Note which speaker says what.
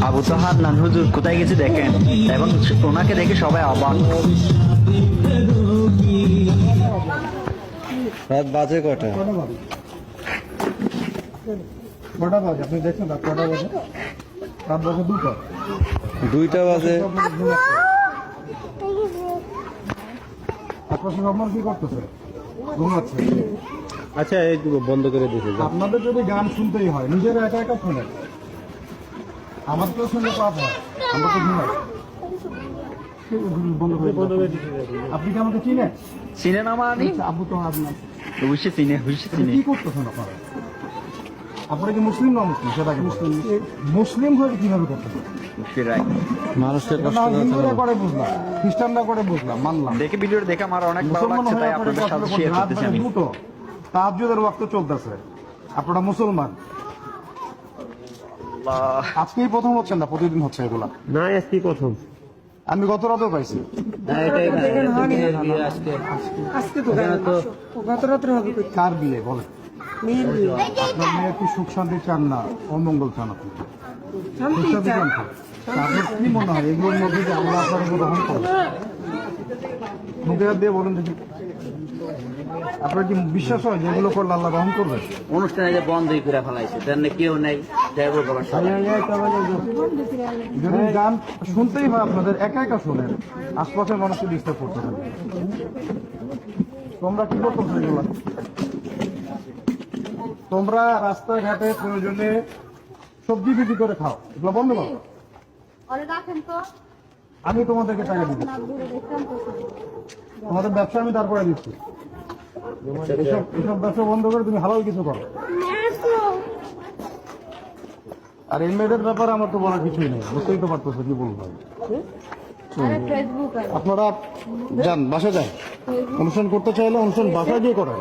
Speaker 1: আবু তাহার নান হুজুর কোথায় গেছে দেখেন, এবং ওনাকে দেখে সবাই অবাক।
Speaker 2: রাত বাজে কটা?
Speaker 3: কটা বাজে আপনি দেখছেন? রাত কটা বাজে? রাত বাজে 2টা।
Speaker 2: 2টা বাজে।
Speaker 3: আপনার সঙ্গে আপনার কি করতেছে? ঘুমাচ্ছে।
Speaker 2: আচ্ছা এই বন্ধ করে দিয়েছে।
Speaker 3: আপনাদের যদি গান শুনতেই হয় নিজেরা একা একা শোনেন, আমার তো শুনলে পাপ হয়, আমরা তো ঘুমাই। বন্ধ করে আপনি কি আমাকে চিনেন?
Speaker 1: চিনেন আমানি?
Speaker 3: আবু তো আপনার
Speaker 1: অবশ্যই চিনে, অবশ্যই চিনে।
Speaker 3: কি করতেছেন আপনারা? আপনারা কি মুসলিম না মুসলিম সেটাকে মুসলিম মুসলিম হয়ে কিভাবে করতেছেন?
Speaker 1: রাইট।
Speaker 2: মানুষের কষ্ট
Speaker 3: না,
Speaker 2: হচ্ছে
Speaker 3: হিন্দুরা
Speaker 2: না।
Speaker 3: করে বুঝলাম, খ্রিস্টানরা করে বুঝলাম, মানলাম।
Speaker 1: দেখে ভিডিওটা দেখে আমার অনেক ভালো
Speaker 3: মুসলমান
Speaker 1: লাগছে, তাই
Speaker 3: হয়ে
Speaker 1: আপনাদের সাথে শেয়ার
Speaker 3: রাত
Speaker 1: করতেছি
Speaker 3: বাজে
Speaker 1: আমি।
Speaker 3: 2টো, তাহাজ্জুদের ওয়াক্ত চলতেছে, আপনারা মুসলমান।
Speaker 1: আল্লাহ।
Speaker 3: আজকেই প্রথম হচ্ছেন না, প্রতিদিন হচ্ছে এগুলা?
Speaker 2: না আজকে প্রথম।
Speaker 3: আমি গত রাতেও পাইছি।
Speaker 4: আজকে তো গত রাত্রে হবে কই?
Speaker 3: কার বিয়ে বলে?
Speaker 4: মেয়ের বিয়ে।
Speaker 3: আপনার মেয়ে কি সুখ শান্তি চান না অমঙ্গল চান? আপনি
Speaker 4: শান্তি
Speaker 3: সুখ শান্তি
Speaker 4: চাই।
Speaker 3: চান তো? তা আপনার কি মনে হয় এগুলোর মধ্যে যে আল্লাহ আপনার উপর রহম করবে? মুখে হাত দিয়ে বলুন দেখি, আপনার কি বিশ্বাস হয় যে এগুলো করলে আল্লাহ রহম করবে?
Speaker 5: অনুষ্ঠানে যে বন্ধই করে ফেলাইছে তার কেউ নেই যাইব বলার সময়।
Speaker 3: যদি গান শুনতেই হয় আপনাদের একা একা শোনেন, আশপাশের মানুষকে ডিস্টার্ব করতে হবে। তোমরা কি করতো এগুলো? তোমরা রাস্তাঘাটে প্রয়োজনে সবজি বিক্রি করে খাও, এগুলো বন্ধ করো। আমি তোমাদেরকে টাকা দিচ্ছি, তোমাদের ব্যবসা আমি তারপরে দিচ্ছি। এসব ব্যবসা বন্ধ করে তুমি হালাল কিছু করো। আর এই মেয়েদের ব্যাপারে আমার তো বলার কিছুই নেই, বুঝতেই তো পারতেছো কি বলবো। আপনারা যান, বাসা যান, অনুষ্ঠান করতে চাইলে অনুষ্ঠান বাসায় গিয়ে করেন।